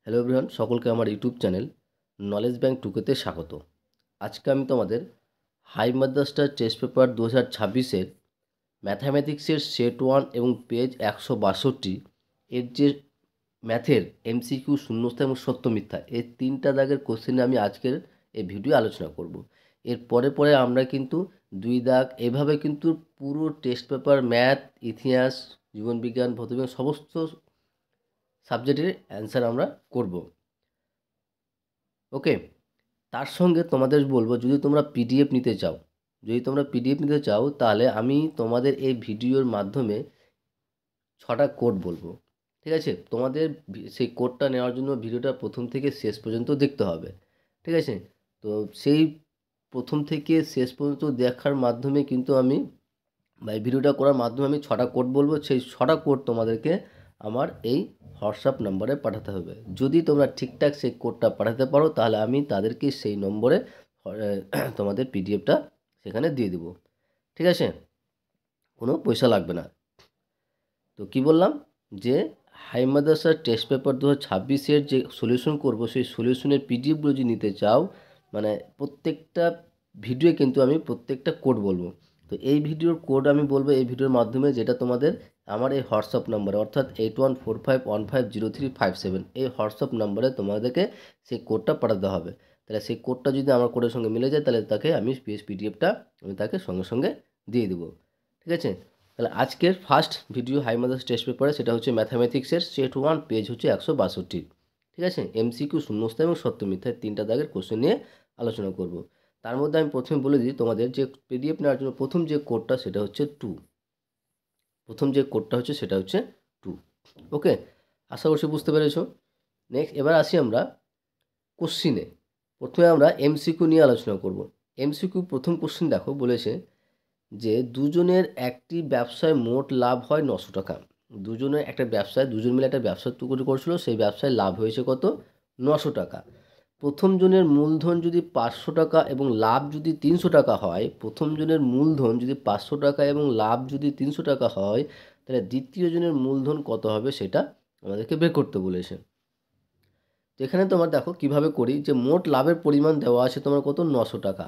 Hello everyone, সকলকে আমার YouTube channel knowledge bank টুকেতে স্বাগত। আজকে আমি তোমাদের হাই মাদ্রাস্টার টেস্ট পেপার 2026-এর ম্যাথামেটিক্সের সেট 1 এবং পেজ 162 এর যে ম্যাথের এমসিকিউ শূন্যস্থান এবং সত্য মিথ্যা এই তিনটা দাগের কোশ্চেনে আমি আজকের এই ভিডিও আলোচনা করব। এর পরে আমরা কিন্তু 2 দাগ এভাবে কিন্তু পুরো টেস্ট পেপার ম্যাথ, ইতিহাস, জীবনবিজ্ঞান, ভৌতবিজ্ঞান সমস্ত সাবজেক্টের অ্যান্সার আমরা করব। ওকে, তার সঙ্গে তোমাদের বলবো যদি তোমরা পিডিএফ নিতে চাও তাহলে আমি তোমাদের এই ভিডিওর মাধ্যমে 6টা কোড বলবো। ঠিক আছে, তোমাদের সেই কোডটা নেওয়ার জন্য ভিডিওটা প্রথম থেকে শেষ পর্যন্ত দেখতে হবে। ঠিক আছে, তো সেই প্রথম থেকে শেষ পর্যন্ত দেখার মাধ্যমে কিন্তু আমি এই ভিডিওটা করার মাধ্যমে আমি 6টা কোড বলবো। সেই 6টা কোড তোমাদেরকে আমার এই হোয়াটসঅ্যাপ নম্বরে পাঠাতে হবে। যদি তোমরা ঠিকঠাক সেই কোডটা পাঠাতে পারো তাহলে আমি তাদেরকে সেই নম্বরে তোমাদের পিডিএফটা সেখানে দিয়ে দেবো। ঠিক আছে, কোনো পয়সা লাগবে না। তো কি বললাম যে হাই মাদ্রাসার টেস্ট পেপার 2026-এর যে সলিউশন করব সেই সলিউশনের পিডিএফগুলো যদি নিতে চাও, মানে প্রত্যেকটা ভিডিও কিন্তু আমি প্রত্যেকটা কোড বলবো। তো এই ভিডিওর কোড আমি বলবো এই ভিডিওর মাধ্যমে, যেটা তোমাদের আমার এই হোয়াটসঅ্যাপ নাম্বারে অর্থাৎ 8145150357 এই হোয়াটসঅ্যাপ নাম্বারে তোমাদেরকে সেই কোডটা পাঠাতে হবে। তাহলে সেই কোডটা যদি আমার কোডের সঙ্গে মিলে যায় তাহলে তাকে আমি পিডিএফটা আমি তাকে সঙ্গে সঙ্গে দিয়ে দেবো। ঠিক আছে, তাহলে আজকের ফার্স্ট ভিডিও হাই মাদ্রাসা টেস্ট পেপারে সেটা হচ্ছে ম্যাথামেটিক্সের সেট 1 পেজ হচ্ছে 162। ঠিক আছে, এমসিকিউ শূন্যস্থান এবং সত্য মিথ্যা তিনটা দাগের কোশ্চেন নিয়ে আলোচনা করব। তার মধ্যে আমি প্রথমে বলে দিই তোমাদের যে পিডিএফ নেওয়ার জন্য প্রথম যে কোডটা সেটা হচ্ছে 2। প্রথম যে কোডটা হচ্ছে সেটা হচ্ছে 2। ওকে, আশা করছি বুঝতে পেরেছো। নেক্সট এবার আসি আমরা কোশ্চিনে। প্রথমে আমরা এমসিকিউ নিয়ে আলোচনা করব। এমসিকিউ প্রথম কোশ্চিন দেখো, বলেছে যে দুজনের একটি ব্যবসায় মোট লাভ হয় 900 টাকা। দুজনের একটা ব্যবসায় দুজন মিলে একটা ব্যবসা তৈরি করছিল, সেই ব্যবসায় লাভ হয়েছে কত? 900 টাকা। প্রথম জনের মূলধন যদি 500 টাকা এবং লাভ যদি 300 টাকা হয়, প্রথম জনের মূলধন যদি 500 টাকা এবং লাভ যদি 300 টাকা হয়, তাহলে দ্বিতীয় জনের মূলধন কত হবে সেটা আমাদেরকে বের করতে বলেছে। তো এখানে তোমার দেখো কিভাবে করি, যে মোট লাভের পরিমাণ দেওয়া আছে তোমার কত? 900 টাকা।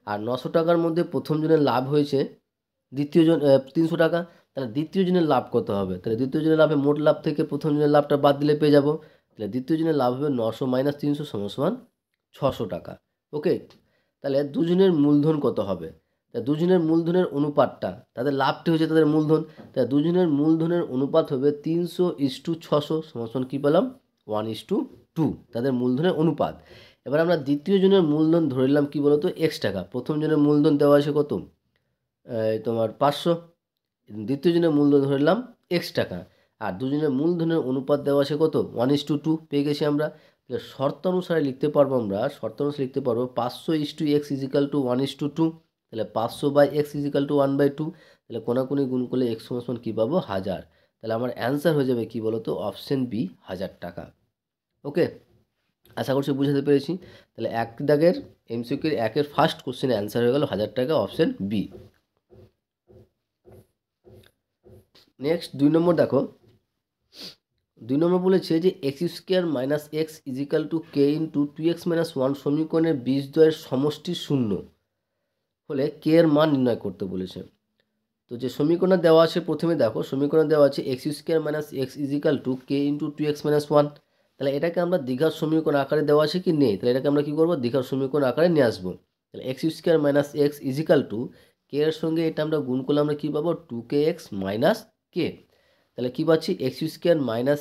আর 900 টাকার মধ্যে প্রথম জনের লাভ হয়েছে 300 টাকা। তাহলে দ্বিতীয় জনের লাভ কত হবে? তাহলে দ্বিতীয় জনের লাভে মোট লাভ থেকে প্রথম জনের লাভটা বাদ দিলে পেয়ে যাব। তাহলে দ্বিতীয় জনের লাভ হবে 900 মাইনাস 300 সমান 600 টাকা। ওকে, তাহলে দুজনের মূলধন কত হবে? তা দুজনের মূলধনের অনুপাতটা, তাদের লাভটি হচ্ছে তাদের মূলধন, তাই দুজনের মূলধনের অনুপাত হবে 300:600 সমান কী পেলাম? 1:2 তাদের মূলধনের অনুপাত। এবার আমরা দ্বিতীয় জনের মূলধন ধরে নিলাম কি বলতো? x টাকা। প্রথম জনের মূলধন দেওয়া আছে কত? তোমার 500। দ্বিতীয় জনের মূলধন ধরে নিলাম x টাকা। আর দুজনের মূলধনের অনুপাত দেওয়া আছে কত? 1:2 পেয়ে গেছি আমরা। তাহলে শর্ত অনুসারে লিখতে পারবো 500:x = 1:2। তাহলে 500/x = 1/2। তাহলে কোনাকুনি গুণ করলে x সমান কী পাবো? 1000। তাহলে আমার অ্যান্সার হয়ে যাবে কি বলতো? অপশন বি, 1000 টাকা। ওকে, আশা করছি বুঝাতে পেরেছি। তাহলে এক দাগের এমসিকিউর একের ফার্স্ট কোশ্চেনের অ্যান্সার হয়ে গেল 1000 টাকা, অপশন বি। নেক্সট 2 নম্বর দেখো। 2 নম্বর বলেছে যে x² - x = k × 2x - 1 সমীকরণের বীজদ্বয়ের সমষ্টি শূন্য হলে k এর মান নির্ণয় করতে বলেছে। তো যে সমীকরণ দেওয়া আছে, প্রথমে দেখো সমীকরণ দেওয়া আছে x² - x = k × 2x - 1। তাহলে এটাকে আমরা দ্বিঘাত সমীকরণ আকারে দেওয়া আছে কি? নেই। তাহলে এটাকে আমরা কি করব? দ্বিঘাত সমীকরণ আকারে নিয়ে আসবো। তাহলে x² - x = k এর সঙ্গে এটা আমরা গুণ করলে আমরা কি পাবো? 2kx - k। তাহলে কী পাচ্ছি? x²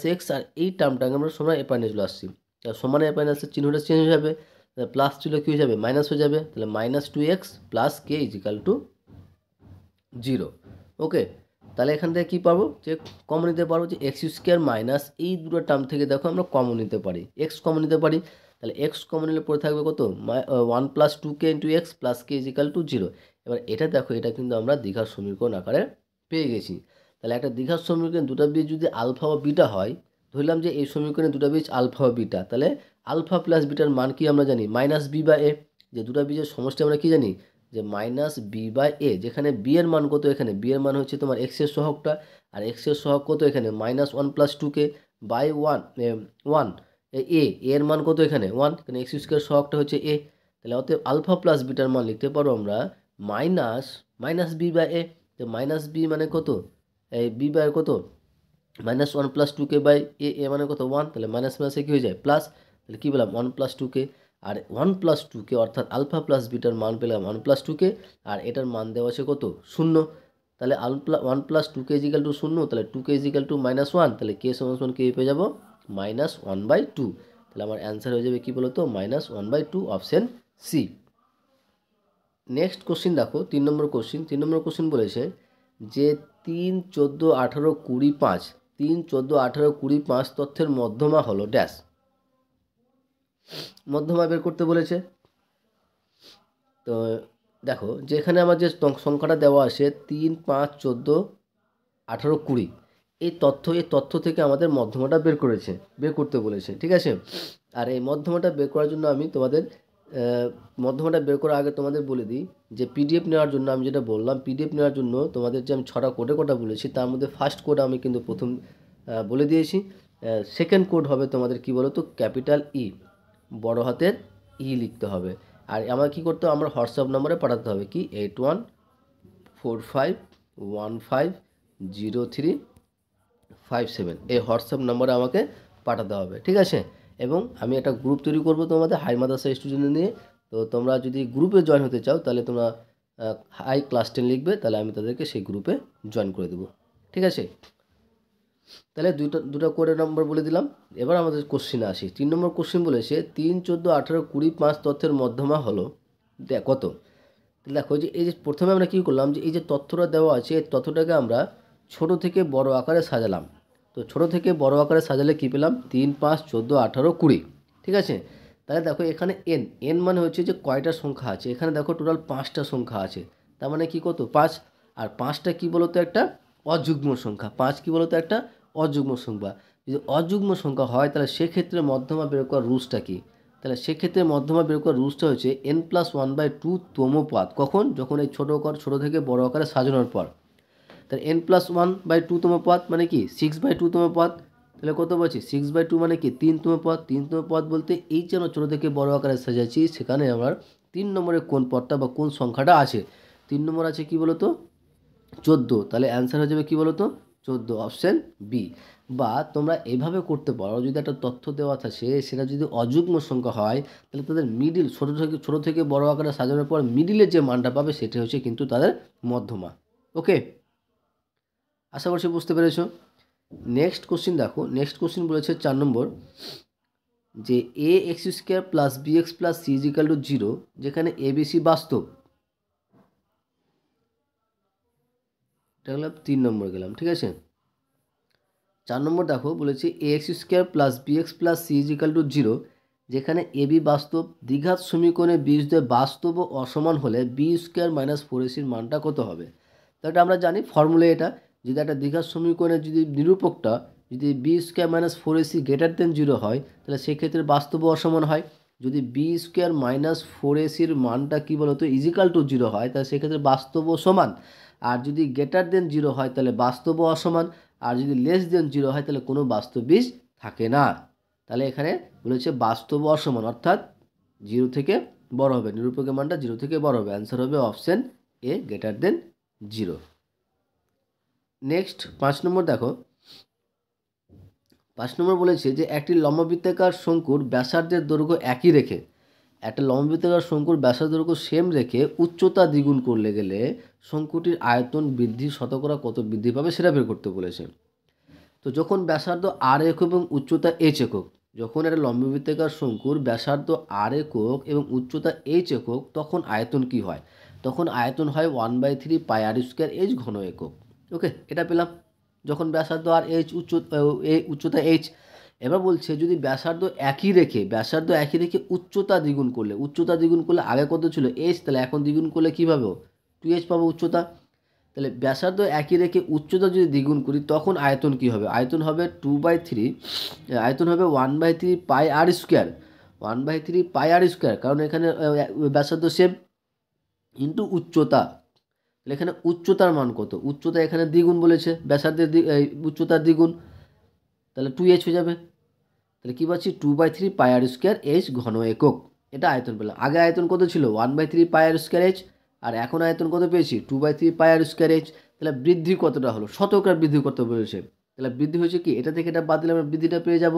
- x, আর এই টার্মটাকে আমরা সমান এপারে নিয়ে চলে আসছি। তাহলে সমানে এপারে নিয়ে আসলে চিহ্নটা চেঞ্জ হয়ে যাবে। তাহলে প্লাস ছিল কী হয়ে যাবে? মাইনাস হয়ে যাবে। তাহলে -2x + k = 0। ওকে, তাহলে এখান থেকে কী পাবো? যে কমন নিতে পারবো যে x² - এই দুটো টার্ম থেকে দেখো আমরা কমন নিতে পারি, x কমন নিতে পারি। তাহলে x কমন নিলে পড়ে থাকবে কত? 1 + 2k × x + k = 0। এবার এটা দেখো, এটা কিন্তু আমরা দ্বিঘাত সমীকরণ আকারে পেয়ে গেছি। তাহলে একটা দ্বিঘাত সমীকরণে দুটো বীজ যদি আলফা বা বিটা হয়, ধরলাম যে এই সমীকরণে দুটো বীজ আলফা বা বিটা, তাহলে আলফা প্লাস বিটার মান কি আমরা জানি? -b/a। যে দুটো বীজের সমষ্টি আমরা কি জানি? যে -b/a, যেখানে b এর মান কত? এখানে b এর মান হচ্ছে তোমার x এর সহগটা, আর x এর সহগ কত এখানে? -1 + 2k/1 1। এর মান কত এখানে 1, এখানে এক্স স্কোয়ার সহগটা হচ্ছে এ। তাহলে অতএব আলফা প্লাস বিটার মান লিখতে পারো আমরা মাইনাস বি বাই এ। তো মাইনাস বি মানে কত, এই বি বাই কত -1 + 2k বাই এ মানে কত 1, তাহলে মাইনাস মাইনাসে কী হয়ে যায় প্লাস, তাহলে কী পেলাম 1 + 2k। আর 1 + 2k অর্থাৎ আলফা প্লাস বিটার মান পেলাম 1 + 2k, আর এটার মান দেওয়া আছে কত 0। তাহলে 1 + 2k = 0, তাহলে 2k = -1, তাহলে k = k পেয়ে যাবো -1/2। তাহলে আমার অ্যান্সার হয়ে যাবে কী বলো তো -1/2, অপশান সি। নেক্সট কোশ্চিন দেখো 3 নম্বর কোশ্চিন। 3 নম্বর কোশ্চিন বলেছে যে 3, 14, 18, 20, 5 3, 14, 18, 20, 5 তথ্যের মধ্যমা হলো ড্যাশ। মধ্যমা বের করতে বলেছে। তো দেখো যে এখানে আমার যে সংখ্যাটা দেওয়া আছে 3, 5, 14, 18, 20, এই তথ্য থেকে আমাদের মধ্যমাটা বের করতে বলেছে, ঠিক আছে। আর এই মধ্যমাটা বের করার জন্য আমি তোমাদের মধ্যমাটা বের করার আগে তোমাদের বলে দিই যে পিডিএফ নেওয়ার জন্য আমি যেটা বললাম, পিডিএফ নেওয়ার জন্য তোমাদের যে আমি 6টা কোডের কথা বলেছি তার মধ্যে ফার্স্ট কোড আমি কিন্তু প্রথম বলে দিয়েছি। সেকেন্ড কোড হবে তোমাদের কি বলো তো ক্যাপিটাল ই, বড় হাতের ই লিখতে হবে। আর আমার কি করতে হবে, আমার হোয়াটসঅ্যাপ নম্বরে পাঠাতে হবে কি 8145150357, এই হোয়াটসঅ্যাপ নম্বরে আমাকে পাঠাতে হবে, ঠিক আছে। এবং আমি একটা গ্রুপ তৈরি করব তোমাদের হাই মাদ্রাসা স্টুডেন্ট নিয়ে। তো তোমরা যদি গ্রুপে জয়েন হতে চাও তাহলে তোমরা হাই ক্লাস 10 লিখবে, তাহলে আমি তাদেরকে সেই গ্রুপে জয়েন করে দেবো, ঠিক আছে। তাহলে দুটো কোডের নম্বর বলে দিলাম। এবার আমাদের কোশ্চিনে আসি। 3 নম্বর কোশ্চিন বলেছে 3, 14, 18, 20, 5 তথ্যের মধ্যমা হলো কত। দেখো যে এই যে প্রথমে আমরা কী করলাম, যে এই যে তথ্যটা দেওয়া আছে এই তথ্যটাকে আমরা ছোট থেকে বড় আকারে সাজালাম। তো ছোট থেকে বড় আকারে সাজালে কী পেলাম 3, 5, 14, 18, 20, ঠিক আছে। তাহলে দেখো এখানে এন মানে হচ্ছে যে কয়টা সংখ্যা আছে, এখানে দেখো টোটাল 5টা সংখ্যা আছে। তার মানে কি কত 5, আর 5টা কী বলতো একটা অযুগ্ম সংখ্যা। 5 কী বলতো একটা অযুগ্ম সংখ্যা। যদি অযুগ্ম সংখ্যা হয় তাহলে সেক্ষেত্রে মধ্যমা বের করার রুলসটা কী, তাহলে সেক্ষেত্রে মধ্যমা বের করার রুলসটা হচ্ছে n+1/2 তম পদ। কখন, যখন এই ছোট থেকে বড় আকারে সাজানোর পর। তাহলে n+1/2 তম পদ মানে কি 6/2 তম পদ। তাহলে কত বলছি 6/2 মানে কি 3 তম পদ। 3 তম পদ বলতে এই যে আমরা ছোটো থেকে বড় আকারে সাজাচ্ছি সেখানে আমার 3 নম্বরের কোন পদটা বা কোন সংখ্যাটা আছে। 3 নম্বর আছে কি বলতো 14, তাহলে অ্যান্সার হয়ে যাবে কি বলতো 14, অপশান বি। বা তোমরা এভাবে করতে পারো, যদি একটা তথ্য দেওয়া থাকে সেটা যদি অযুগ্ম সংখ্যা হয় তাহলে তাদের মিডিল ছোট থেকে বড় আকারে সাজানোর পর মিডিলে যে মানটা পাবে সেটা হচ্ছে কিন্তু তাদের মধ্যমা। ওকে, আশা করছি বুঝতে পেরেছো। নেক্সট কোশ্চিন দেখো। নেক্সট কোশ্চিন বলেছে 4 নম্বর যে ax² + bx + c = 0, যেখানে abc বাস্তব। এটা গেলাম 3 নম্বর গেলাম, ঠিক আছে। 4 নম্বর দেখো বলেছে ax² + bx + c = 0, যেখানে ab বাস্তব। দ্বিঘাত সমীকরণে বীজদ্বয় বাস্তব ও অসমান হলে b² - 4ac মানটা কত হবে। তো এটা আমরা জানি ফর্মুলা, এটা যদি একটা দ্বিঘাত সমীকরণে যদি নিরূপকটা যদি b² - 4ac > 0 হয় তাহলে সেক্ষেত্রে বাস্তব ও অসমান হয়। যদি b² - 4ac মানটা কী বলতো = 0 হয় তাহলে সেক্ষেত্রে বাস্তব ও সমান। আর যদি > 0 হয় তাহলে বাস্তব ও অসমান। আর যদি <0 হয় তাহলে কোনো বাস্তব বীজ থাকে না। তাহলে এখানে বলেছে বাস্তব ও অসমান, অর্থাৎ 0 থেকে বড় হবে, নিরূপকের মানটা 0 থেকে বড় হবে। অ্যান্সার হবে অপশান এ <0। নেক্সট 5 নম্বর দেখো। 5 নম্বর বলেছে যে একটি লম্ববৃত্তাকার শঙ্কুর ব্যাসার্ধের দৈর্ঘ্য একই রেখে, একটা লম্ববৃত্তাকার শঙ্কুর ব্যাসার্ধ দৈর্ঘ্য সেম রেখে উচ্চতা দ্বিগুণ করলে গেলে শঙ্কুটির আয়তন বৃদ্ধি শতকরা কত বৃদ্ধি পাবে সেটা বের করতে বলেছে। তো যখন ব্যাসার্ধ r একক এবং উচ্চতা h একক, যখন একটা লম্ববৃত্তাকার শঙ্কুর ব্যাসার্ধ r একক এবং উচ্চতা h একক তখন আয়তন কি হয়, তখন আয়তন হয় 1/3 πr² h ঘন একক। ওকে, এটা পেলাম যখন ব্যাসার্ধ আর উচ্চতা h। এবার বলছে যদি ব্যাসার্ধ একই রেখে উচ্চতা দ্বিগুণ করলে আগে কত ছিল h, তাহলে এখন দ্বিগুণ করলে কী পাবো 2h পাবো উচ্চতা। তাহলে ব্যাসার্ধ একই রেখে উচ্চতা যদি দ্বিগুণ করি তখন আয়তন কি হবে, আয়তন হবে 1/3 πr², 1/3 πr², কারণ এখানে ব্যাসার্ধ সেম ইন্টু উচ্চতা। তাহলে এখানে উচ্চতার মান কত, উচ্চতা এখানে দ্বিগুণ বলেছে ব্যাসার্ধের উচ্চতার দ্বিগুণ, তাহলে 2h হয়ে যাবে। তাহলে কী পাচ্ছি 2/3 পাই আর স্কোয়ার এইচ ঘন একক, এটা আয়তন পেলাম। আগে আয়তন কত ছিল 1/3 পাই আর স্কোয়ার এইচ, আর এখন আয়তন কত পেয়েছি 2/3 পাই আর স্কোয়ার এইচ। তাহলে বৃদ্ধি কতটা হলো, শতকরা বৃদ্ধি কত বলেছে, তাহলে বৃদ্ধি হয়েছে কি এটা থেকে এটা বাদ দিলে আমরা বৃদ্ধিটা পেয়ে যাব।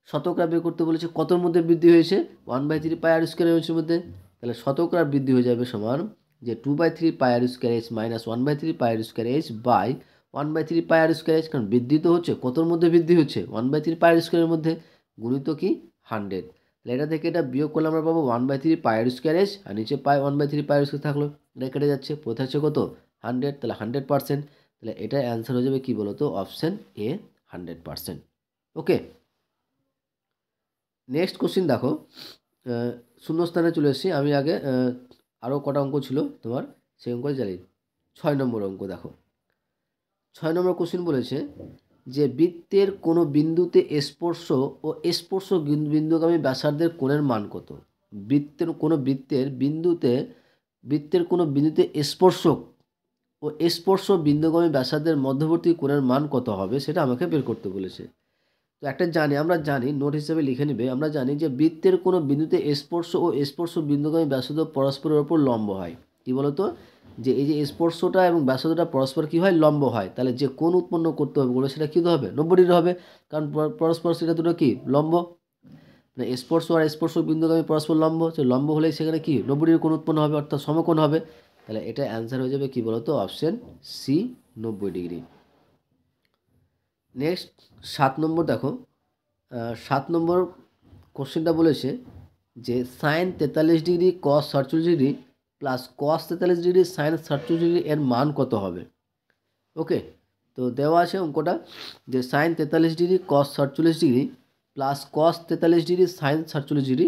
শতকরা বের করতে বলেছে, কতর মধ্যে বৃদ্ধি হয়েছে 1/3 পাই আর স্কোয়ার এইচের মধ্যে, তাহলে শতকরা বৃদ্ধি হয়ে যাবে সমান যে 2/3 pi r square h minus 1/3 pi r square h by 1/3 pi r square h, কারণ বৃদ্ধি তো হচ্ছে কতর মধ্যে বৃদ্ধি হচ্ছে 1/3 পাই আর স্কোয়ারের মধ্যে, গুণিত কি 100। তাহলে এটা থেকে এটা বিয়োগ করলে আমরা পাবো 1/3 পাই আর স্কোয়ার এইচ, আর নিচে পাই 1/3 পাই আর স্কোয়ার থাকলো, এটা কেটে যাচ্ছে, পড়ে থাকছে কত 100, তাহলে 100%। তাহলে এটার অ্যান্সার হয়ে যাবে কি বলতো option A 100%। Okay, next question দেখো, শূন্যস্থানে চলে এসেছি আমি। আগে আরও কটা অঙ্ক ছিল তোমার, সেই অঙ্ক জানি। 6 নম্বর অঙ্ক দেখো, 6 নম্বর কোশ্চিন বলেছে যে বৃত্তের কোনো বিন্দুতে স্পর্শ ও স্পর্শ বিন্দুগামী ব্যাসার্ধের কোণের মান কত। বৃত্তের কোনো বিন্দুতে স্পর্শক ও স্পর্শ বিন্দুগামী ব্যাসার্ধের মধ্যবর্তী কোণের মান কত হবে সেটা আমাকে বের করতে বলেছে। তো একটা আমরা জানি নোট হিসেবে লিখে নেবে, আমরা জানি যে বৃত্তের কোনো বিন্দুতে স্পর্শ ও স্পর্শ বিন্দুগামী ব্যাসার্ধ পরস্পরের ওপর লম্ব হয়। কি বলতো, যে এই যে স্পর্শটা এবং ব্যাসার্ধটা পরস্পর কি হয় লম্ব হয়, তাহলে যে কোণ উৎপন্ন করতে হবে বলে সেটা কী হবে 90 ডিগ্রি হবে, কারণ পরস্পর সেটা দুটো কি লম্ব, মানে স্পর্শ আর স্পর্শ বিন্দুগামী পরস্পর লম্ব, সে লম্ব হলেই সেখানে কি 90 ডিগ্রি কোণ উৎপন্ন হবে, অর্থাৎ সমকোণ হবে। তাহলে এটা অ্যান্সার হয়ে যাবে কি বলতো option C 90 degree. Next 7 number দেখো, 7 নম্বর কোশ্চেনটা বলেছে যে sine 43 degree cos 47 degree plus cos 43 degree sine 47 degree এর মান কত হবে। ওকে, তো দেওয়া আছে অঙ্কটা যে sine 43 degree cos 47 degree plus cos 43 degree sine 47 degree.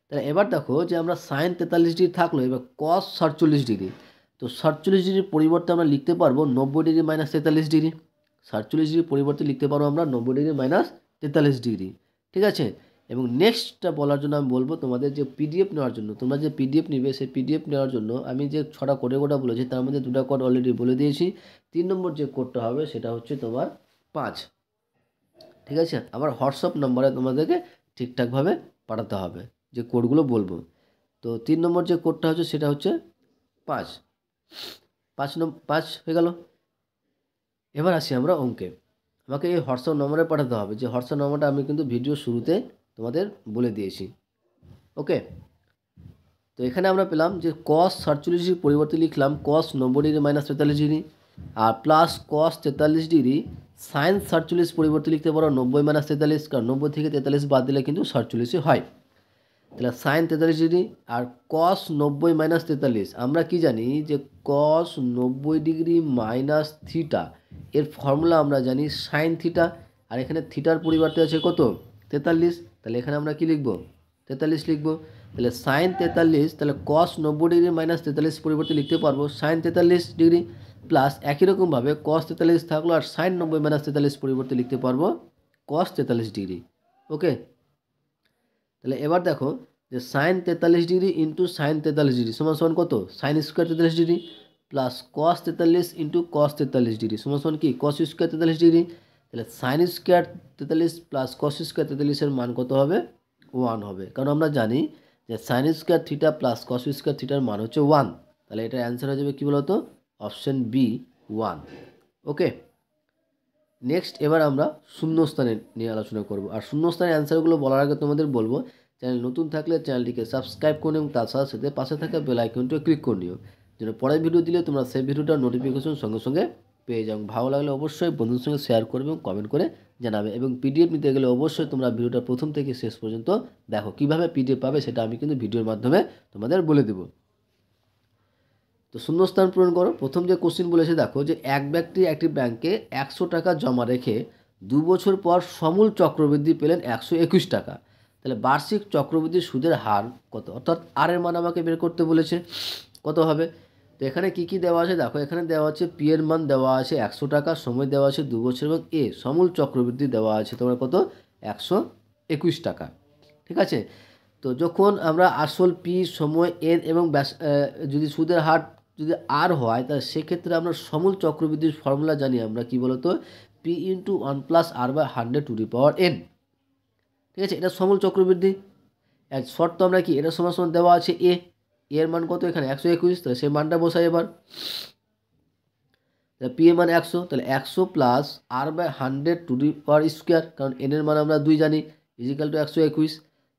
তাহলে এবার দেখো যে আমরা সাইন 43 ডিগ্রি থাকলো, এবার কস 47 ডিগ্রি, তো 47 ডিগ্রির পরিবর্তে আমরা লিখতে পারবো 90 ডিগ্রি মাইনাস 43 ডিগ্রি। 47 ডিগ্রির পরিবর্তে লিখতে পারবো আমরা 90 ডিগ্রি মাইনাস 43 ডিগ্রি, ঠিক আছে। এবং নেক্সটটা বলার জন্য আমি বলবো তোমাদের যে পিডিএফ নেওয়ার জন্য, তোমরা যে পিডিএফ নিবে সেই পিডিএফ নেওয়ার জন্য আমি যে 6টা কোডের কথা বলেছি তার মধ্যে 2টা কোড অলরেডি বলে দিয়েছি। 3 নম্বর যে কোডটা হবে সেটা হচ্ছে তোমার 5, ঠিক আছে। আমার হোয়াটসঅ্যাপ নম্বরে তোমাদেরকে ঠিকঠাকভাবে পাঠাতে হবে যে কোডগুলো বলবো। তো 3 নম্বর যে কোডটা হচ্ছে সেটা হচ্ছে 5, 5 হয়ে গেল। এবার আসি আমরা অঙ্কে, আমাকে এই হোয়াটসঅ্যাপ নম্বরে পাঠাতে হবে, যে হোয়াটসঅ্যাপ নম্বরটা আমি কিন্তু ভিডিও শুরুতে তোমাদের বলে দিয়েছি। ওকে, তো এখানে আমরা পেলাম যে কস 47 ডিগ্রির পরিবর্তে লিখলাম কস 90 ডিগ্রি মাইনাস 43 ডিগ্রি, আর প্লাস কস 43 ডিগ্রি সাইন 47 পরিবর্তে লিখতে পারো 90 মাইনাস 43, কারণ 90 থেকে 43 বাদ দিলে কিন্তু 47 হয়। তাহলে সাইন 43 ডিগ্রি আর কস 90 মাইনাস 43, আমরা কি জানি যে কস 90 ডিগ্রি মাইনাস থিটা এর ফর্মুলা আমরা জানি সাইন থিটা, আর এখানে থিটার পরিবর্তে আছে কত 43, তাহলে এখানে আমরা কি লিখব 43 লিখব। তাহলে সাইন 43, তাহলে কস 90 ডিগ্রি মাইনাস 43 পরিবর্তে লিখতে পারবো সাইন 43 ডিগ্রি, প্লাস একই রকমভাবে কস 43 থাকলো আর সাইন 90 মাইনাস 43 পরিবর্তে লিখতে পারবো কস 43 ডিগ্রি। ওকে, তাহলে এবার দেখো যে sine 43 degree into sine 43 degree সমান সমান কত sine square 43 degree plus cos 43 into cos 43 degree সমান সমান কি কস স্কোয়ার 43 ডিগ্রি। তাহলে sine square 43 plus cos square 43 এর মান কত হবে 1 হবে, কারণ আমরা জানি যে sine square theta plus cos square থিটার মান হচ্ছে 1। তাহলে এটার অ্যান্সার হয়ে যাবে কী বলতো অপশন বি 1। ওকে, নেক্সট এবার আমরা শূন্যস্থানে নিয়ে আলোচনা করব, আর শূন্যস্থানের অ্যান্সারগুলো বলার আগে তোমাদের বলবো চ্যানেল নতুন থাকলে চ্যানেলটিকে সাবস্ক্রাইব করুন এবং তার সাথে সাথে পাশে থাকা বেল আইকনটিও ক্লিক করে নিও, যেন পরের ভিডিও দিলে তোমরা সেই ভিডিওটার নোটিফিকেশন সঙ্গে সঙ্গে পেয়ে যাও। ভালো লাগলে অবশ্যই বন্ধুদের সঙ্গে শেয়ার করবে এবং কমেন্ট করে জানাবে, এবং পিডিএফ নিতে গেলে অবশ্যই তোমরা ভিডিওটা প্রথম থেকে শেষ পর্যন্ত দেখো। কীভাবে পিডিএফ পাবে সেটা আমি কিন্তু ভিডিওর মাধ্যমে তোমাদের বলে দেবো। তো শূন্যস্থান পূরণ করো। প্রথম যে কোশ্চিন বলেছে দেখো যে এক ব্যক্তি একটি ব্যাংকে 100 টাকা জমা রেখে 2 বছর পর সমূল চক্রবৃদ্ধি পেলেন 121 টাকা। তাহলে বার্ষিক চক্রবৃদ্ধি সুদের হার কত, অর্থাৎ আর এর মান আমাকে বের করতে বলেছে কত হবে। তো এখানে কি কি দেওয়া আছে দেখো, এখানে দেওয়া আছে পি এর মান দেওয়া আছে 100 টাকা, সময় দেওয়া আছে 2 বছর, এবং এ সমূল চক্রবৃদ্ধি দেওয়া আছে তোমার কত 121 টাকা, ঠিক আছে। তো যখন আমরা আসল পি, সময় এন এবং যদি সুদের হার যদি আর হয় তাহলে সেক্ষেত্রে আমরা সমূল চক্রবৃদ্ধির ফর্মুলা জানি আমরা কি বলতো P into 1 plus R by 100 to the power N. ঠিক আছে, এটা সমূল চক্রবৃদ্ধি। এক শর্ত আমরা কি, এটা সমান সমান দেওয়া আছে এর মান কত এখানে 121, তাহলে সেই মানটা বসাই এবার। তাহলে পি এর মান 100, তাহলে 100 plus r/100 two the power square, কারণ এন এর মান আমরা 2 জানি, ইজিক্যাল টু 121।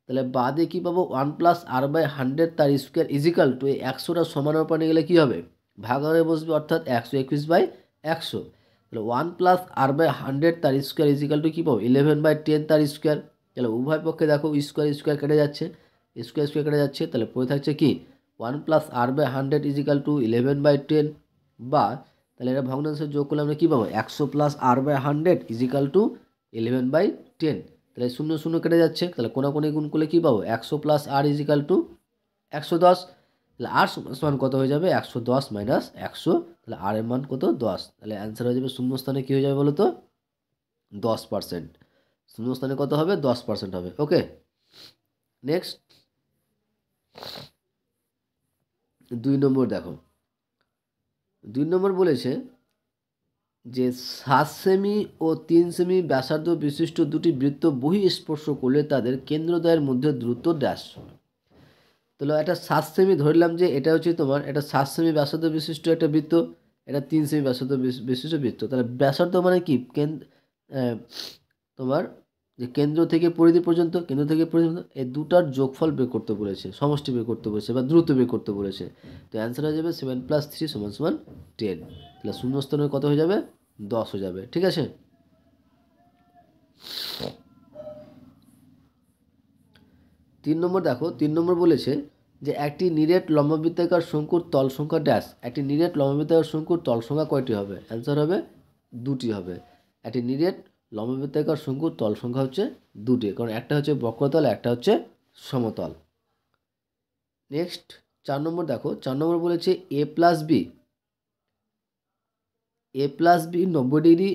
তাহলে বাদে কি পাবো, 1 প্লাস r/100 তার স্কোয়ার ইজিক্যাল টু এই 100টা সমানের উপর নিয়ে গেলে কী হবে, ভাগ হয়ে বসবে, অর্থাৎ 121/100। তাহলে 1 প্লাস r/100 তার স্কোয়ার ইজিক্যাল টু কী পাবো, 11/10 তার স্কোয়ার। তাহলে উভয় পক্ষে দেখো স্কোয়ার কেটে যাচ্ছে, স্কোয়ার কেটে যাচ্ছে, তাহলে পড়ে থাকছে কি 1 প্লাস r/100 ইজিক্যাল টু 11/10, বা তাহলে এটা ভগ্নাংশে যোগ করলে আমরা কী পাবো, 100 প্লাস r/100 ইজিক্যাল টু 11/10। তাহলে 0 0 কেটে যাচ্ছে, তাহলে কোনাকুনি গুণ করলে কী পাবো, 100 প্লাস r ইজিক্যাল টু 110। তাহলে r সমান কত হয়ে যাবে, 110 মাইনাস 100, তাহলে r এর মান কত 10। তাহলে অ্যান্সার হয়ে যাবে শূন্যস্থানে কী হয়ে যাবে বলো তো, 10%। শূন্যস্থানে কত হবে, 10% হবে। ওকে, নেক্সট 2 নম্বর দেখো। 2 নম্বর বলেছে যে 7 সেমি ও 3 সেমি ব্যাসার্ধ বিশিষ্ট দুটি বৃত্ত বহিঃস্পর্শ করলে তাদের কেন্দ্রদ্বয়ের মধ্যে দ্রুত ড্যাশ। তাহলে একটা 7 সেমি ধরলাম যে এটা হচ্ছে তোমার এটা 7 সেমি ব্যাসার্ধ বিশিষ্ট একটা বৃত্ত, এটা 3 সেমি ব্যাসার্ধ বিশিষ্ট বৃত্ত। তাহলে ব্যাসার্ধ মানে কি, তোমার যে কেন্দ্র থেকে পরিধি পর্যন্ত, কেন্দ্র থেকে পরিধি পর্যন্ত, এই দুটার যোগফল বের করতে বলেছে, সমষ্টি বের করতে বলেছে বা দ্রুত বের করতে বলেছে। তো অ্যান্সার হয়ে যাবে 7 + 3 = 10। তাহলে শূন্যস্থানে কত হয়ে যাবে, 10 হয়ে যাবে। ঠিক আছে, 3 নম্বর দেখো। 3 নম্বর বলেছে যে একটি নিরেট লম্ববৃত্তাকার শঙ্কুর তল সংখ্যা ড্যাশ। একটি নিরেট লম্ববৃত্তাকার শঙ্কুর তল সংখ্যা কয়টি হবে, অ্যান্সার হবে 2টি হবে। একটি নিরেট লম্ববৃত্তাকার শঙ্কুর তল সংখ্যা হচ্ছে 2টি, কারণ একটা হচ্ছে বক্রতল, একটা হচ্ছে সমতল। নেক্সট 4 নম্বর দেখো। 4 নম্বর বলেছে a + b 90 degree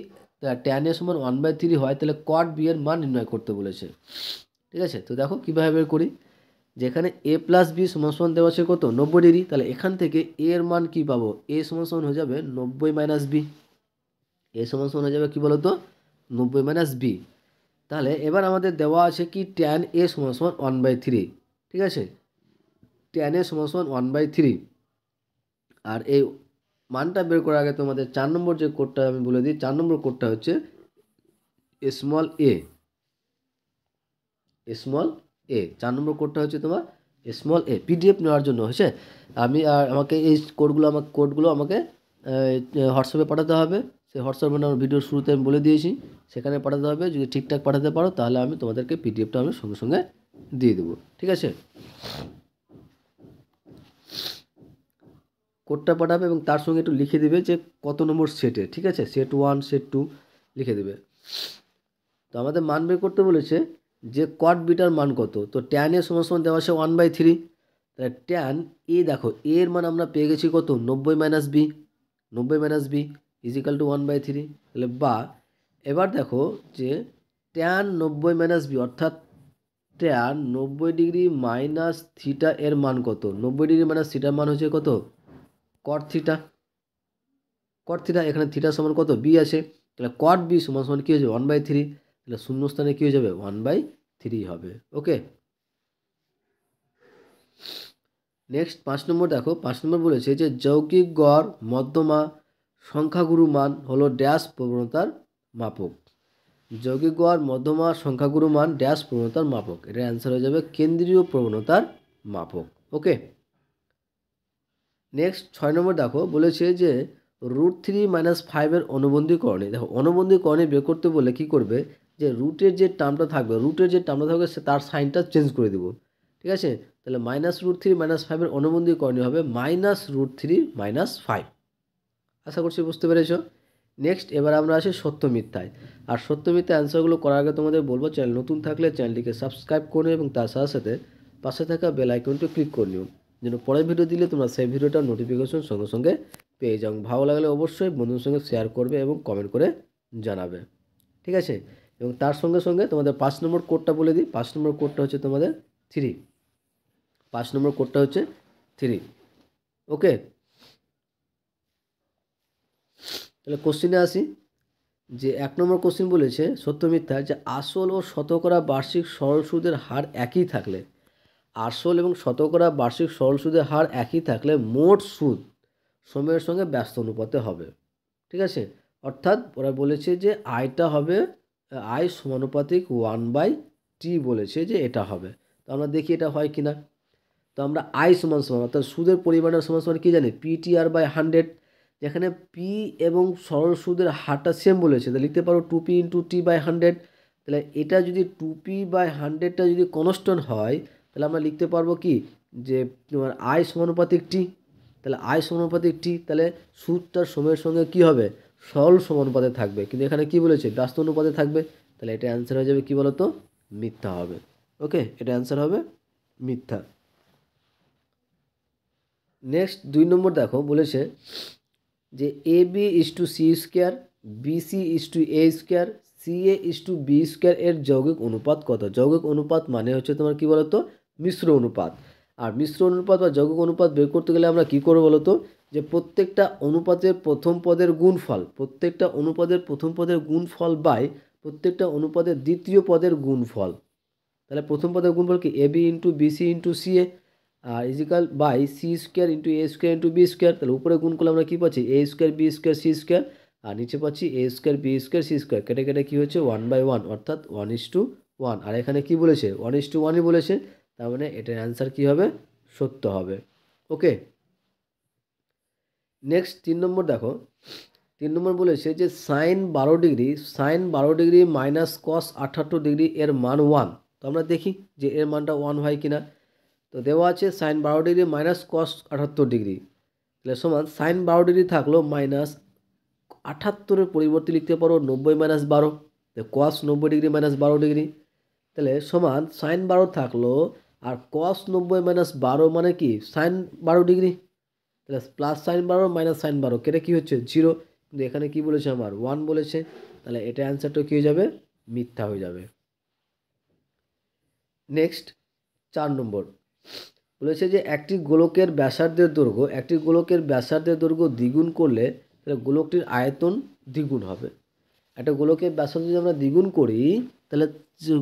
tan a সমান 1/3 হয়, তাহলে cot b এর মান নির্ণয় করতে বলেছে। ঠিক আছে, তো দেখো কীভাবে বের করি। যেখানে a + b সমান দেওয়া আছে কত, 90 ডিগ্রি, তাহলে এখান থেকে a এর মান কি পাবো, a সমান হয়ে যাবে 90 - b। a সমান হয়ে যাবে কি বলো তো, 90 - b। তাহলে এবার আমাদের দেওয়া আছে কি tan a সমান 1/3। ঠিক আছে, tan a সমান 1/3। আর এই মানটা বের করার আগে তোমাদের 4 নম্বর যে কোডটা আমি বলে দিই। 4 নম্বর কোডটা হচ্ছে স্মল a। 4 নম্বর কোডটা হচ্ছে তোমার স্মল a। পিডিএফ নেওয়ার জন্য হয়েছে, আমাকে এই কোডগুলো আমাকে হোয়াটসঅ্যাপে পাঠাতে হবে। সেই হোয়াটসঅ্যাপে আমার ভিডিওর শুরুতে আমি বলে দিয়েছি, সেখানে পাঠাতে হবে। যদি ঠিকঠাক পাঠাতে পারো তাহলে আমি তোমাদেরকে পিডিএফটা আমি সঙ্গে সঙ্গে দিয়ে দেবো। ঠিক আছে, কোডটা পাঠাবে এবং তার সঙ্গে একটু লিখে দেবে যে কত নম্বর সেটে। ঠিক আছে, সেট 1 সেট 2 লিখে দেবে। তো আমাদের মান বের করতে বলেছে যে cot বিটার মান কত। তো tan a সমান দেওয়া আছে 1/3। তাহলে tan a দেখো, a এর মান আমরা পেয়ে গেছি কত, 90 - b। 90 - b is equal two 1/3। তাহলে বা এবার দেখো যে tan 90 - b অর্থাৎ tan 90 ডিগ্রি মাইনাস থিটা এর মান কত। 90 ডিগ্রি মাইনাস থিটার মান হচ্ছে কত, cot থিটা। এখানে থিটা সমান কত, b আছে। তাহলে cot b সমান কী হয়ে যাবে, 1/3। তাহলে শূন্যস্থানে কী হয়ে যাবে, 1/3 হবে। ওকে, নেক্সট 5 নম্বর দেখো। 5 নম্বর বলেছে যে যৌগিক গড় মধ্যমা সংখ্যাগুরু মান হলো ড্যাশ প্রবণতার মাপক। যৌগিক গড় মধ্যমা সংখ্যাগুরু মান ড্যাশ প্রবণতার মাপক। এটার অ্যান্সার হয়ে যাবে কেন্দ্রীয় প্রবণতার মাপক। ওকে, নেক্সট 6 নম্বর দেখো। বলেছে যে √3 - 5 এর অনুবন্ধী করণী। দেখো অনুবন্ধী করণী বের করতে বলে কি করবে, যে রুটের যে টার্মটা থাকবে সে তার সাইনটা চেঞ্জ করে দেবো। ঠিক আছে, তাহলে -√3 - 5 এর অনুবন্ধী করণী হবে -√3 - 5। আশা করছি বুঝতে পেরেছো। নেক্সট এবার আমরা আসি সত্য মিথ্যায়। আর সত্য মিথ্যা অ্যান্সারগুলো করার আগে তোমাদের বলবো, চ্যানেল নতুন থাকলে চ্যানেলটিকে সাবস্ক্রাইব করে এবং তার সাথে সাথে পাশে থাকা বেল আইকনটি ক্লিক করে নিও, যেন পরের ভিডিও দিলে তোমরা সেই ভিডিওটার নোটিফিকেশন সঙ্গে সঙ্গে পেয়ে যাও। ভালো লাগলে অবশ্যই বন্ধুদের সঙ্গে শেয়ার করবে এবং কমেন্ট করে জানাবে। ঠিক আছে, এবং তার সঙ্গে সঙ্গে তোমাদের 5 নম্বর কোডটা বলে দিই। 5 নম্বর কোডটা হচ্ছে তোমাদের 3। 5 নম্বর কোডটা হচ্ছে 3। ওকে, তাহলে কোশ্চিনে আসি যে 1 নম্বর কোশ্চেন বলেছে সত্য মিথ্যা, যে আসল ও শতকরা বার্ষিক সরল সুদের হার একই থাকলে, আসল এবং শতকরা বার্ষিক সরল সুদের হার একই থাকলে মোট সুদ সময়ের সঙ্গে ব্যস্ত অনুপাতে হবে। ঠিক আছে, অর্থাৎ ওরা বলেছে যে আয়টা হবে আয় সমানুপাতিক 1/t বলেছে যে এটা হবে। তো আমরা দেখি এটা হয় কিনা। তো আমরা আয় সমান সমান অর্থাৎ সুদের পরিমাণের সমান সমান কী জানি, PTR/100, যেখানে পি এবং সরল সুদের হারটা সেম বলেছে, তাহলে লিখতে পারো 2p × t/100। তাহলে এটা যদি 2p/100টা যদি কনস্ট্যান্ট হয়, তাহলে আমরা লিখতে পারবো কি যে তোমার আয় সমানুপাতিক টি। তাহলে আয় সমানুপাতিক টি, তাহলে সুদটার সময়ের সঙ্গে কি হবে, সরল সমানুপাতে থাকবে, কিন্তু এখানে কি বলেছে ব্যস্ত অনুপাতে থাকবে। তাহলে এটা অ্যান্সার হয়ে যাবে কি বলতো, মিথ্যা হবে। ওকে, এটা অ্যান্সার হবে মিথ্যা। নেক্সট 2 নম্বর দেখো বলেছে যে AB/C², BC/A², CA/B² এর যৌগিক অনুপাত কত? যৌগিক অনুপাত মানে হচ্ছে তোমার কি বলতো, মিশ্র অনুপাত। আর মিশ্র অনুপাত বা যৌগিক অনুপাত বের করতে গেলে আমরা কি করব বলতো, যে প্রত্যেকটা অনুপাতের প্রথম পদের গুণফল, প্রত্যেকটা অনুপাতের প্রথম পদের গুণফল বাই প্রত্যেকটা অনুপাতের দ্বিতীয় পদের গুণফল। তাহলে প্রথম পদের গুণফল কি AB × BC × CA আর ইজিক্যাল বাই C² × A² × B²। তাহলে উপরে গুণ করলে আমরা কী পাচ্ছি, A² B² C², আর নিচে পাচ্ছি A² B² C², কেটে কেটে কী হচ্ছে 1/1, অর্থাৎ 1:1। আর এখানে কি বলেছে 1:1ই বলেছে, তার মানে এটার অ্যান্সার কী হবে, সত্য হবে। ওকে, নেক্সট 3 নম্বর দেখো। 3 নম্বর বলেছে যে sin 12 degree minus cos 78 degree এর মান 1। তো আমরা দেখি যে এর মানটা 1 হয় কিনা। তো দেওয়া আছে sin 12 degree minus cos 78 degree, তাহলে সমান sin 12 ডিগ্রি থাকলো মাইনাস 78-এর পরিবর্তে লিখতে পারো 90-12, cos 90 ডিগ্রি মাইনাস 12 ডিগ্রি, তাহলে সমান sin 12 থাকলো আর cos 90 - 12 মানে কি sin 12 ডিগ্রি, তাহলে প্লাস sin 12 মাইনাস sin 12 কেটে কী হচ্ছে 0, কিন্তু এখানে কি বলেছে আমার 1 বলেছে, তাহলে এটা অ্যান্সারটা কী হয়ে যাবে, মিথ্যা হয়ে যাবে। নেক্সট 4 নম্বর বলেছে যে একটি গোলকের ব্যাসার্ধের দৈর্ঘ্য দ্বিগুণ করলে তাহলে গোলকটির আয়তন দ্বিগুণ হবে। একটা গোলকের ব্যাসার্ধ যদি আমরা দ্বিগুণ করি, তাহলে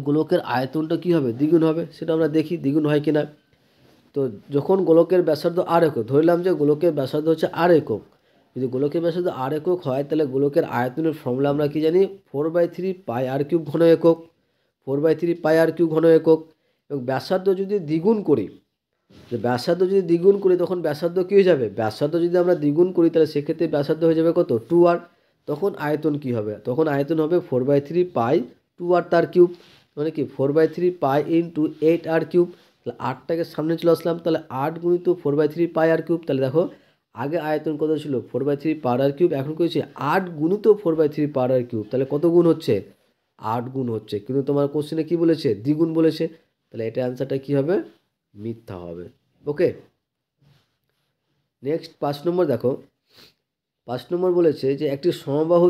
গোলকের আয়তনটা কী হবে, দ্বিগুণ হবে। সেটা আমরা দেখি দ্বিগুণ হয় কিনা। তো যখন গোলকের ব্যাসার্ধ r একক, ধরলাম যে গোলকের ব্যাসার্ধ হচ্ছে r একক, যদি গোলকের ব্যাসার্ধ r একক হয়, তাহলে গোলকের আয়তনের ফর্মুলা আমরা কি জানি, 4/3 πr³ ঘন একক, 4/3 πr³ ঘন একক। এবং ব্যাসার্ধ যদি দ্বিগুণ করি, তখন ব্যাসার্ধ কী হয়ে যাবে, ব্যাসার্ধ যদি আমরা দ্বিগুণ করি তাহলে সেক্ষেত্রে ব্যাসার্ধ হয়ে যাবে কত, 2r। তখন আয়তন কী হবে, তখন আয়তন হবে 4/3 π 2r তার কিউব, মানে কি 4/3 π × 8r³। তাহলে 8টাকে সামনে চলে আসলাম, তাহলে 8 × 4/3 πr³। তাহলে দেখো আগে আয়তন কত ছিল 4/3 πr³, এখন করেছি 8 × 4/3 πr³। তাহলে কত গুণ হচ্ছে, 8 গুণ হচ্ছে, কিন্তু তোমার কোশ্চেনে কি বলেছে, দ্বিগুণ বলেছে, তাহলে এটা অ্যান্সারটা কী হবে, মিথ্যা হবে। ওকে, নেক্সট 5 নম্বর দেখো। 5 নম্বর বলেছে যে একটি সমবাহু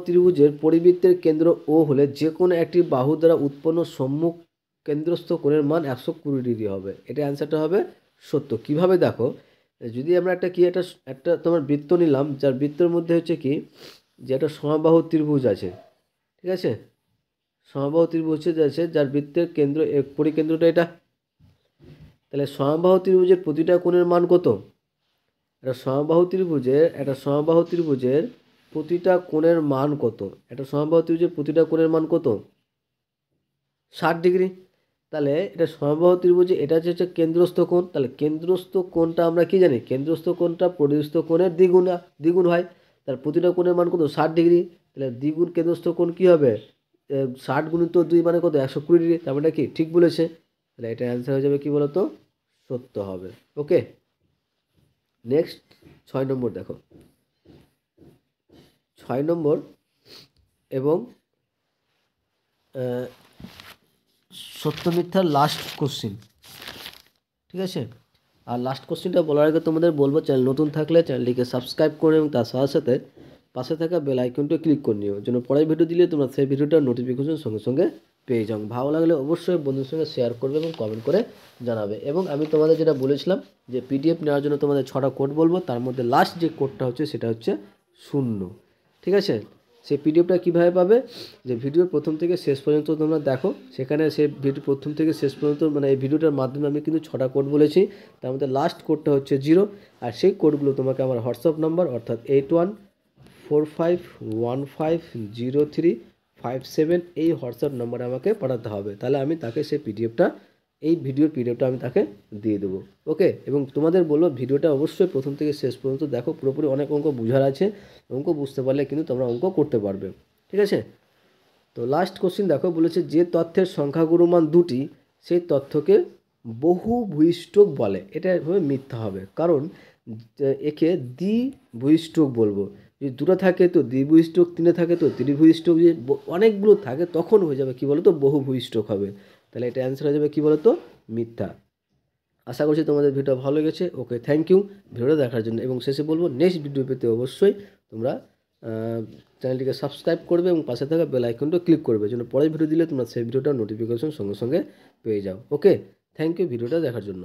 ত্রিভুজের পরিবৃত্তের কেন্দ্র ও হলে যে কোনো একটি বাহু দ্বারা উৎপন্ন সম্মুখ কেন্দ্রস্থ কোণের মান 120 ডিগ্রি হবে। এটা অ্যান্সারটা হবে সত্য। কিভাবে দেখো, যদি আমরা একটা তোমার বৃত্ত নিলাম, যার বৃত্তের মধ্যে হচ্ছে কি যে একটা সমবাহু ত্রিভুজ আছে, ঠিক আছে, সমবাহু ত্রিভুজ আছে যার বৃত্তের কেন্দ্র পরিকেন্দ্রটা এটা। তাহলে সমবাহু ত্রিভুজের প্রতিটা কোণের মান কত, একটা সমবাহু ত্রিভুজের প্রতিটা কোণের মান কত, একটা সমবাহু ত্রিভুজের প্রতিটা কোণের মান কত, 60 ডিগ্রি। তাহলে এটা সমবাহু ত্রিভুজে এটা হচ্ছে কেন্দ্রস্থ কোণ, তাহলে কেন্দ্রস্থ কোণটা আমরা কি জানি, কেন্দ্রস্থ কোণটা পরিস্থ কোণের দ্বিগুণ হয়। তার প্রতিটা কোণের মান কত, 60 ডিগ্রি। তাহলে দ্বিগুণ কেন্দ্রস্থ কোণ কী হবে, 60 × 2 মানে কত, 120 ডিগ্রি। তার মানে কি ঠিক বলেছে, তাহলে এটা অ্যান্সার হয়ে যাবে কি বলতো, সত্য হবে। ওকে, নেক্সট 6 নম্বর দেখো। 6 নম্বর এবং সত্য মিথ্যার লাস্ট কোশ্চিন, ঠিক আছে। আর লাস্ট কোশ্চিনটা বলার আগে তোমাদের বলবো, চ্যানেল নতুন থাকলে চ্যানেলটিকে সাবস্ক্রাইব করে এবং তার সাথে সাথে পাশে থাকা বেল আইকনটা ক্লিক করে নিও, যেন পরের ভিডিও দিলে তোমরা সেই ভিডিওটার নোটিফিকেশন সঙ্গে সঙ্গে পেয়ে যাও। ভালো লাগলে অবশ্যই বন্ধুদের সঙ্গে শেয়ার করবে এবং কমেন্ট করে জানাবে। এবং আমি তোমাদের যেটা বলেছিলাম যে পিডিএফ নেওয়ার জন্য তোমাদের 6টা কোড বলবো, তার মধ্যে লাস্ট যে কোডটা হচ্ছে সেটা হচ্ছে শূন্য। ঠিক আছে, সেই পিডিএফটা কীভাবে পাবে, যে ভিডিওর প্রথম থেকে শেষ পর্যন্ত তোমরা দেখো, সেখানে সে ভিডিও প্রথম থেকে শেষ পর্যন্ত মানে এই ভিডিওটার মাধ্যমে আমি কিন্তু 6টা কোড বলেছি, তার মধ্যে লাস্ট কোডটা হচ্ছে 0, আর সেই কোডগুলো তোমাকে আমার হোয়াটসঅ্যাপ নাম্বার অর্থাৎ 8145150357 এই হোয়াটসঅ্যাপ নাম্বারে আমাকে পাঠাতে হবে। তাহলে আমি তাকে সেই পিডিএফটা, এই ভিডিওর পিডিএফটা আমি তাকে দিয়ে দেবো। ওকে, এবং তোমাদের বলবো ভিডিওটা অবশ্যই প্রথম থেকে শেষ পর্যন্ত দেখো, পুরোপুরি অনেক অঙ্ক বোঝার আছে, অঙ্ক বুঝতে পারলে কিন্তু তোমরা অঙ্ক করতে পারবে। ঠিক আছে, তো লাস্ট কোশ্চিন দেখো, বলেছে যে তথ্যের সংখ্যাগুরু মান 2টি সেই তথ্যকে বহু ভূইষ্ঠক বলে। এটা এভাবে মিথ্যা হবে, কারণ একে দ্বিভূইষ্ঠক বলবো। যদি 2টা থাকে তো দ্বিভূইষ্ঠক, 3 থাকে তো ত্রিভূইষ্ঠক, যে অনেকগুলো থাকে তখন হয়ে যাবে কী বলো তো, বহু ভূইষ্ঠক হবে। তাহলে এটা অ্যান্সার হয়ে যাবে কী বলো তো, মিথ্যা। আশা করছি তোমাদের ভিডিও ভালো লেগেছে। ওকে, থ্যাংক ইউ ভিডিওটা দেখার জন্য। এবং শেষে বলবো নেক্সট ভিডিও পেতে অবশ্যই তোমরা চ্যানেলটিকে সাবস্ক্রাইব করবে এবং পাশে থাকা বেল আইকনটা ক্লিক করবে, যেন পরের ভিডিও দিলে তোমরা সেই ভিডিওটা নোটিফিকেশন সঙ্গে সঙ্গে পেয়ে যাও। ওকে, থ্যাংক ইউ ভিডিওটা দেখার জন্য।